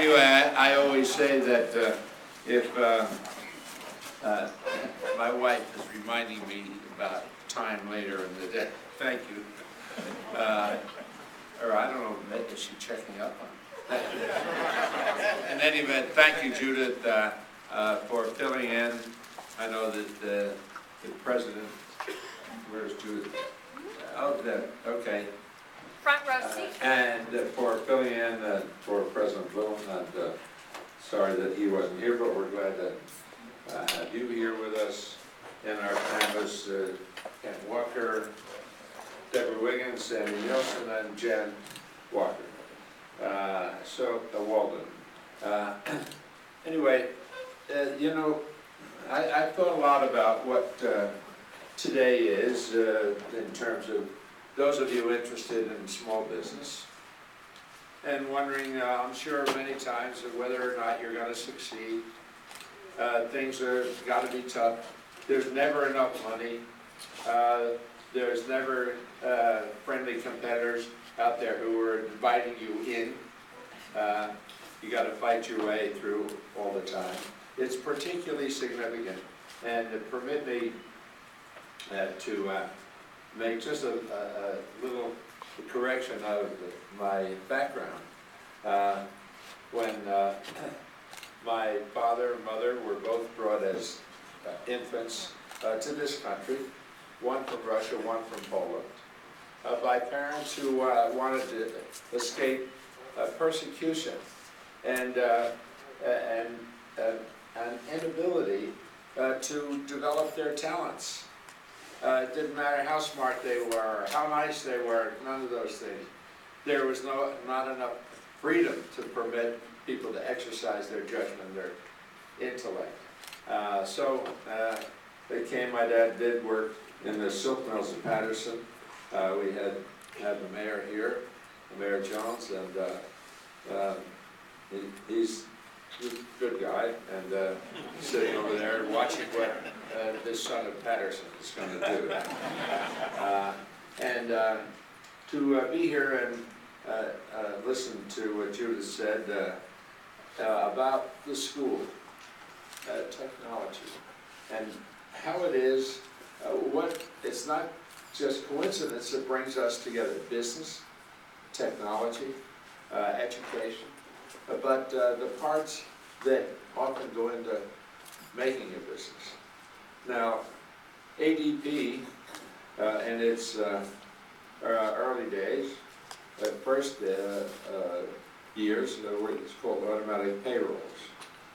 Anyway, I always say that if my wife is reminding me about time later in the day, thank you. Or I don't know, is she checking up on it? In any event, thank you, Judith, for filling in. I know that the president, where's Judith? Oh, okay. Front row seat. And for filling in for President Bloom, and sorry that he wasn't here, but we're glad to have you here with us in our campus. Ken Walker, Deborah Wiggins, Sandy Nielsen, and Jen Walker. Walden. Anyway, you know, I thought a lot about what today is in terms of those of you interested in small business, and wondering, I'm sure many times, whether or not you're going to succeed. Things are got to be tough. There's never enough money. There's never friendly competitors out there who are inviting you in. You got to fight your way through all the time. It's particularly significant, and permit me to make just a little correction of my background. When my father and mother were both brought as infants to this country, one from Russia, one from Poland, by parents who wanted to escape persecution and an inability to develop their talents. It didn't matter how smart they were, or how nice they were, none of those things. There was not enough freedom to permit people to exercise their judgment, their intellect. So they came. My dad did work in the silk mills in Patterson. We had the mayor here, Mayor Jones, and he's a good guy, and sitting over there watching what this son of Patterson is going to do. To be here and listen to what Judith said about the school, technology, and how it is, it's not just coincidence that brings us together: business, technology, education, but the parts that often go into making a business. Now, ADP in its early days, first years, it's called automatic payrolls.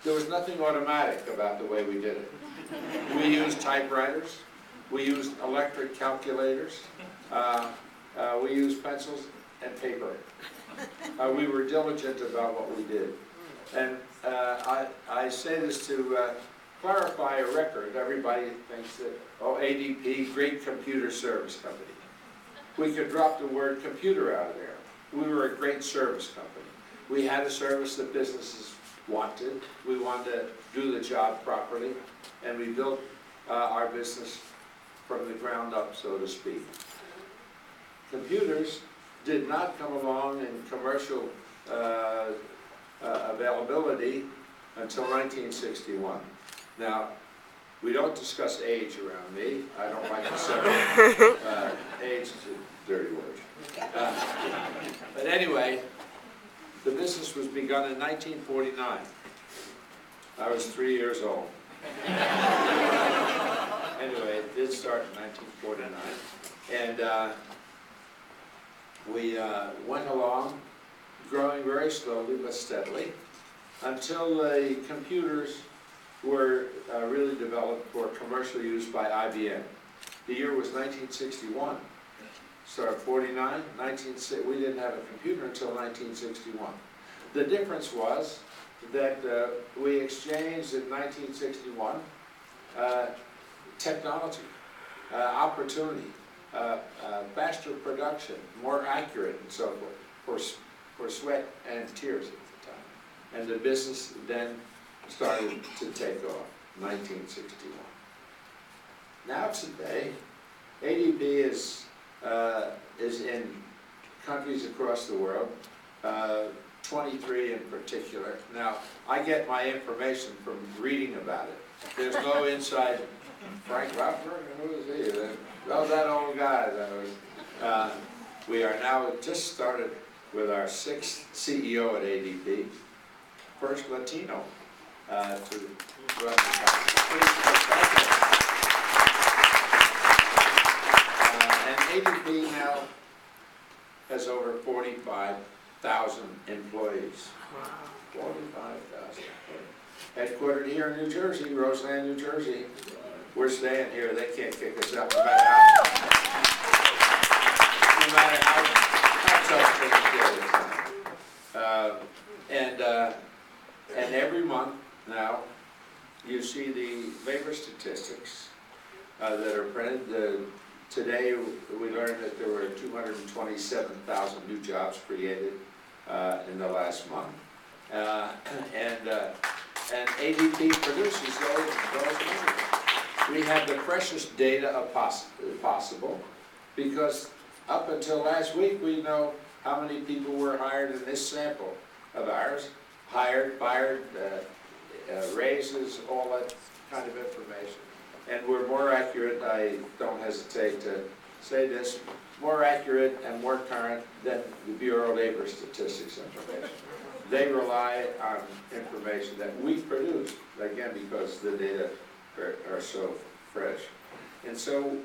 There was nothing automatic about the way we did it. We used typewriters, we used electric calculators, we used pencils and paper. We were diligent about what we did. And I say this to clarify a record. Everybody thinks that, oh, ADP, great computer service company. We could drop the word computer out of there. We were a great service company. We had a service that businesses wanted. We wanted to do the job properly, and we built our business from the ground up, so to speak. Computers did not come along in commercial availability until 1961. Now, we don't discuss age around me. I don't like to say age is a dirty word. But anyway, the business was begun in 1949. I was 3 years old. Anyway, it did start in 1949. And we went along, growing very slowly but steadily, until the computers were really developed for commercial use by IBM. The year was 1961. Started 49, we didn't have a computer until 1961. The difference was that we exchanged in 1961 technology, opportunity, faster production, more accurate, and so forth, for sweat and tears at the time. And the business then started to take off, 1961. Now today, ADP is in countries across the world, 23 in particular. Now, I get my information from reading about it. There's no inside, Frank Rothberg, who is he? Oh, that old guy. We are now just started with our 6th CEO at ADP, first Latino to run the company. And ADP now has over 45,000 employees. 45,000. Headquartered here in New Jersey, Roseland, New Jersey. We're staying here. They can't kick us out no matter how tough things get. And every month now, you see the labor statistics that are printed. Today, we learned that there were 227,000 new jobs created in the last month. And ADP produces those numbers. We have the freshest data possible because up until last week, we know how many people were hired in this sample of ours, hired, fired, raises, all that kind of information. And we're more accurate, I don't hesitate to say this, more accurate and more current than the Bureau of Labor Statistics information. They rely on information that we produce, again, because the data are so fresh. And so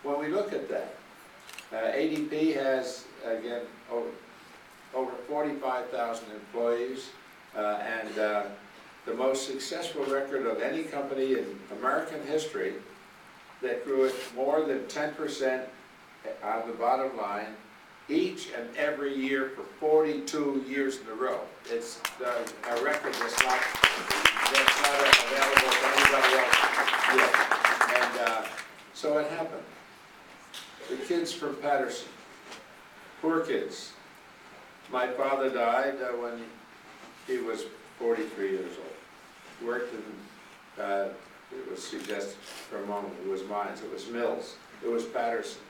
when we look at that, ADP has, again, over 45,000 employees, and the most successful record of any company in American history that grew it more than 10% on the bottom line each and every year for 42 years in a row. It's a record that's not available to anybody else yet. And so it happened. The kids from Patterson, poor kids. My father died when he was 43 years old. Worked in, it was suggested for a moment, it was mines, it was Mills, it was Patterson.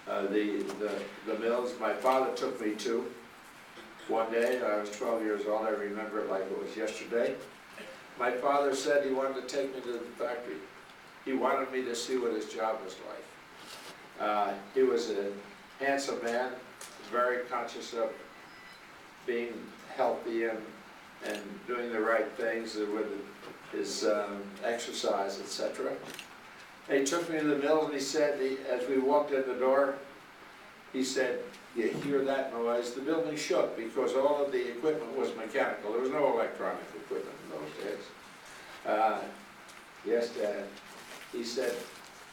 The Mills, my father took me to one day. I was 12 years old, I remember it like it was yesterday. My father said he wanted to take me to the factory. He wanted me to see what his job was like. He was a handsome man, very conscious of being healthy and doing the right things with his exercise, etc. He took me to the mill and he said, as we walked in the door, he said, "You hear that noise?" The building shook because all of the equipment was mechanical. There was no electronic equipment in those days. Yes, Dad. He said,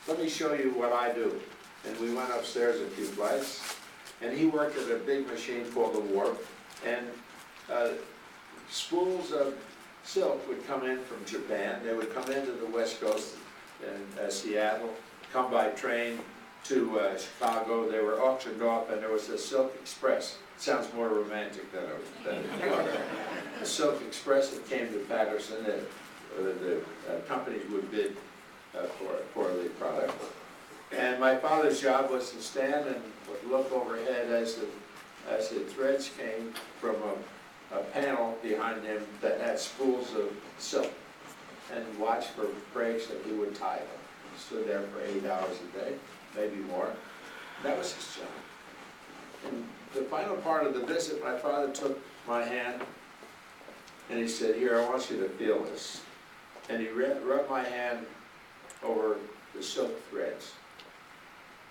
"Let me show you what I do." And we went upstairs a few flights, and he worked at a big machine called the warp, and spools of silk would come in from Japan. They would come into the West Coast and Seattle, come by train to Chicago. They were auctioned off, and there was a Silk Express. It sounds more romantic than it was. A Silk Express that came to Patterson, and the companies would bid for the product. And my father's job was to stand and look overhead as the threads came from a panel behind him that had spools of silk, and watch for breaks that he would tie them. He stood there for 8 hours a day, maybe more. That was his job. And the final part of the visit, my father took my hand and he said, "Here, I want you to feel this." And he rubbed my hand over the silk threads.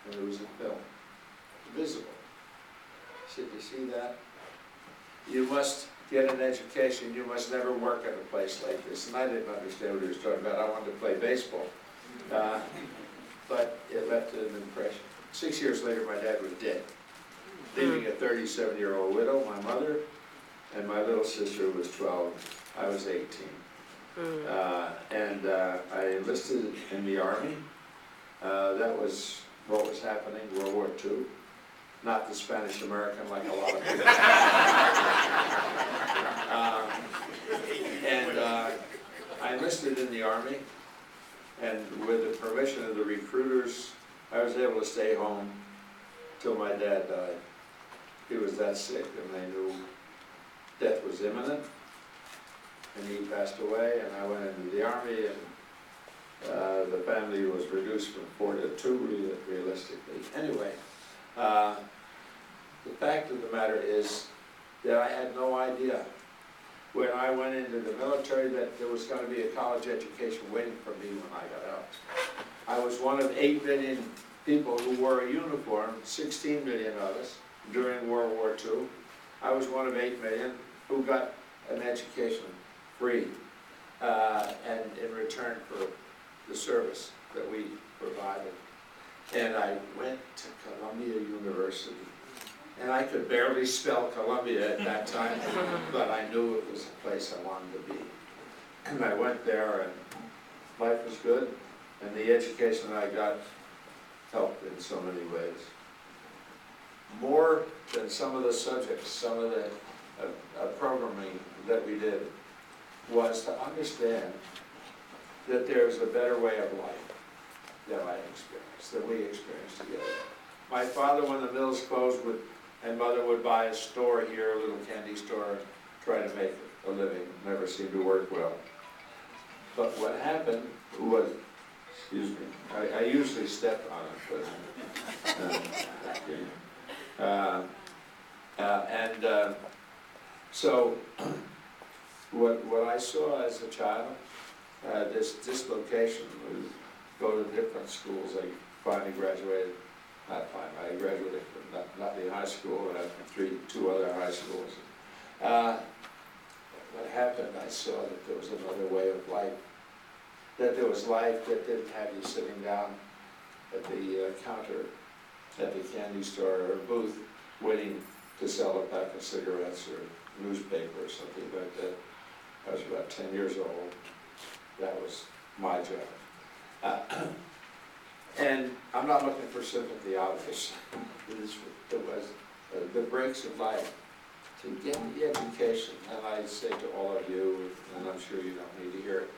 And there was a film, visible. He said, "You see that? You must get an education. You must never work at a place like this." And I didn't understand what he was talking about. I wanted to play baseball. But it left an impression. 6 years later, my dad was dead, leaving a 37-year-old widow, my mother, and my little sister was 12. I was 18. I enlisted in the Army. That was what was happening, World War II. Not the Spanish-American like a lot of people. I enlisted in the Army, and with the permission of the recruiters, I was able to stay home till my dad died. he was that sick, and they knew death was imminent, and he passed away, and I went into the Army, and the family was reduced from 4 to 2, realistically. Anyway, the fact of the matter is that I had no idea when I went into the military that there was going to be a college education waiting for me when I got out. I was one of 8 million people who wore a uniform, 16 million of us, during World War II. I was one of 8 million who got an education free, and in return for the service that we provided. And I went to Columbia University. And I could barely spell Columbia at that time, but I knew it was a place I wanted to be. And I went there, and life was good, and the education I got helped in so many ways. More than some of the subjects, some of the programming that we did, was to understand that there's a better way of life that I experienced, that we experienced together. My father, when the mills closed, and mother would buy a store here, a little candy store, try to make a living. Never seemed to work well. But what happened was, excuse me, I usually step on it, but so what I saw as a child, this dislocation was go to different schools. I finally graduated. I graduated from Nutley High School and from 2 other high schools. What happened, I saw that there was another way of life. That there was life that didn't have you sitting down at the counter at the candy store or booth waiting to sell a pack of cigarettes or newspaper or something like that. I was about 10 years old. That was my job. And I'm not looking for sympathy out of this. It was the breaks of life to get the education. And I say to all of you, and I'm sure you don't need to hear it,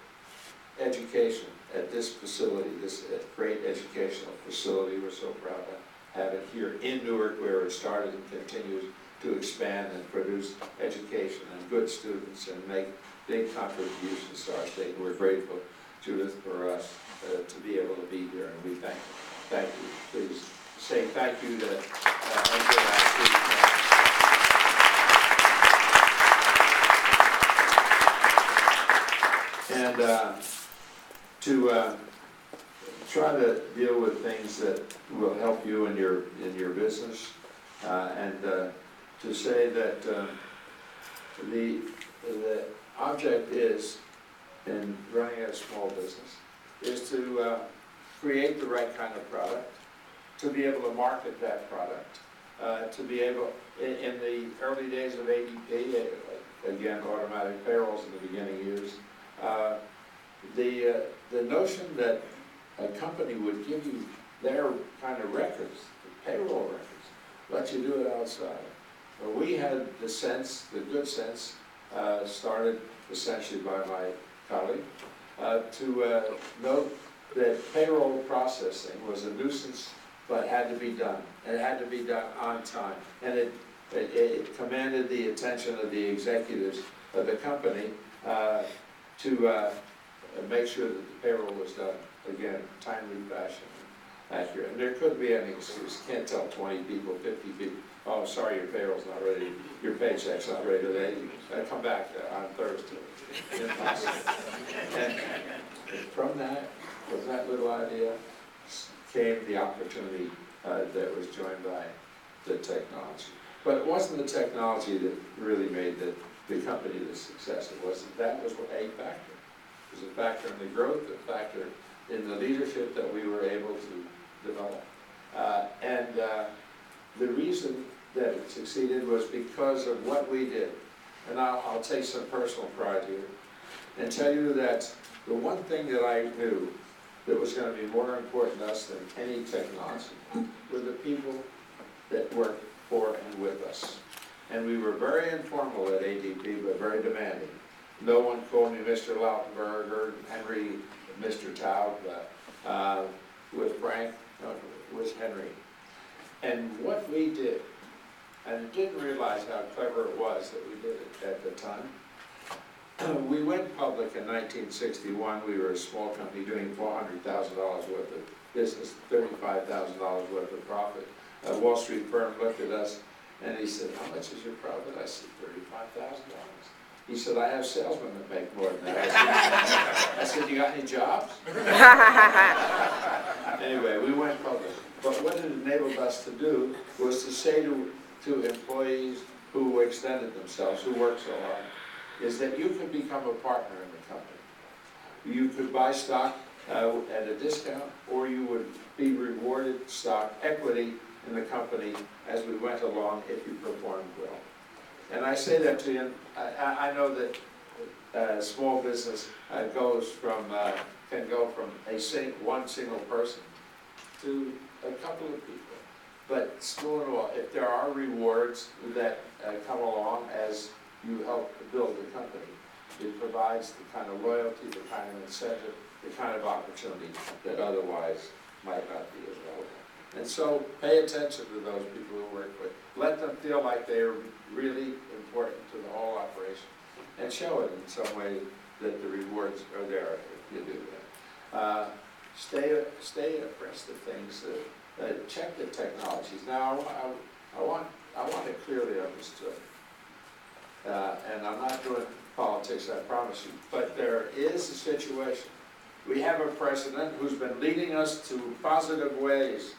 education at this facility, this great educational facility. We're so proud to have it here in Newark, where it started and continues to expand and produce education and good students and make big contributions to our state. We're grateful, Judith, for us to be able to be here, and we thank you. Please say thank you to and to try to deal with things that will help you in your business, and to say that the object is, in running a small business, is to create the right kind of product, to be able to market that product, to be able, in the early days of ADP, again, automatic payrolls in the beginning years, the notion that a company would give you their kind of records, the payroll records, let you do it outside. Well, we had the sense, the good sense, started essentially by my colleague, to note that payroll processing was a nuisance, but had to be done. It had to be done on time. And it commanded the attention of the executives of the company to make sure that the payroll was done, again, timely fashion, accurate. And there couldn't be any excuse. You can't tell 20 people, 50 people, oh, sorry, your payroll's not ready, your paycheck's not ready today, come back on Thursday. Impossible. And from that little idea came the opportunity that was joined by the technology. But it wasn't the technology that really made the company the success. That was a factor. It was a factor in the growth, a factor in the leadership that we were able to develop. And the reason that it succeeded was because of what we did. And I'll take some personal pride here and tell you that the one thing that I knew that was going to be more important to us than any technology were the people that worked for and with us. And we were very informal at ADP, but very demanding. No one called me Mr. Lautenberg or Henry, Mr. Taub. With Frank, no, it was Henry. And what we did and didn't realize how clever it was that we did it at the time. We went public in 1961. We were a small company doing $400,000 worth of business, $35,000 worth of profit. A Wall Street firm looked at us and he said, "How much is your profit?" I said, $35,000. He said, "I have salesmen that make more than that." I said, "You got any jobs?" Anyway, we went public. But what it enabled us to do was to say to employees who extended themselves, who worked so hard, is that you could become a partner in the company. You could buy stock at a discount, or you would be rewarded stock equity in the company as we went along if you performed well. And I say that to you, I know that small business can go from one single person to a couple of people. But still in all, if there are rewards that come along as you help build the company, it provides the kind of loyalty, the kind of incentive, the kind of opportunity that otherwise might not be available. And so pay attention to those people who work with. Let them feel like they're really important to the whole operation, and show it in some way that the rewards are there if you do that. Stay abreast of things. Check the technologies. Now, I want it clearly understood. And I'm not doing politics, I promise you, but there is a situation. We have a president who's been leading us to positive ways,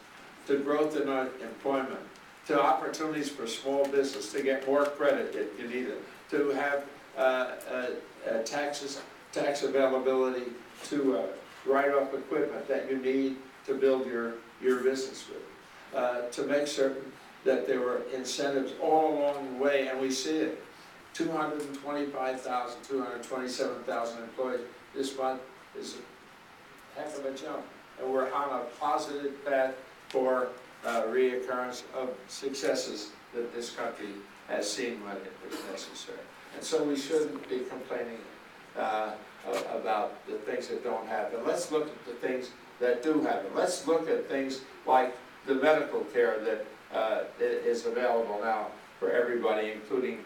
to growth in employment, to opportunities for small business, to get more credit if you need it, to have tax availability, to write off equipment that you need to build your business with, to make certain that there were incentives all along the way, and we see it. 225,000, 227,000 employees this month is a heck of a jump. And we're on a positive path for reoccurrence of successes that this country has seen when it was necessary. And so we shouldn't be complaining about the things that don't happen. Let's look at the things that do happen. Let's look at things like the medical care that is available now for everybody, including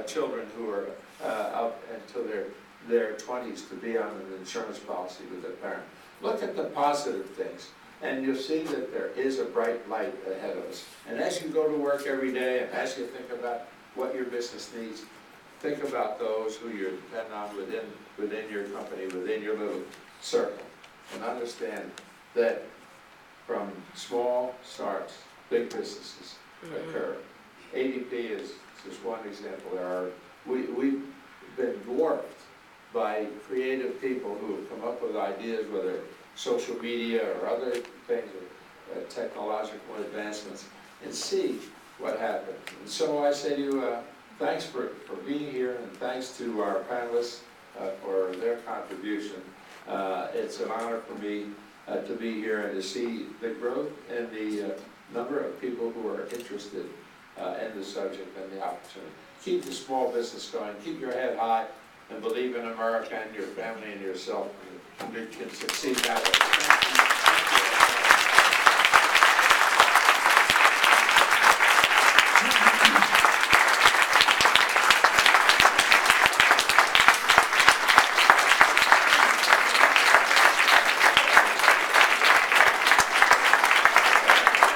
children who are up into their 20s to be on an insurance policy with their parent. Look at the positive things, and you'll see that there is a bright light ahead of us. And as you go to work every day, and as you think about what your business needs, think about those who you depend on within your company, within your little circle, and understand that from small starts, big businesses occur. ADP is just one example. We've been dwarfed by creative people who have come up with ideas, whether social media or other things, or technological advancements, and see what happens. And so I say to you, thanks for being here, and thanks to our panelists for their contribution. It's an honor for me to be here and to see the growth and the number of people who are interested in the subject and the opportunity. Keep the small business going, keep your head high, and believe in America and your family and yourself, and you can succeed that way.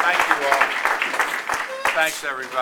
Thank you all. Thanks, everybody.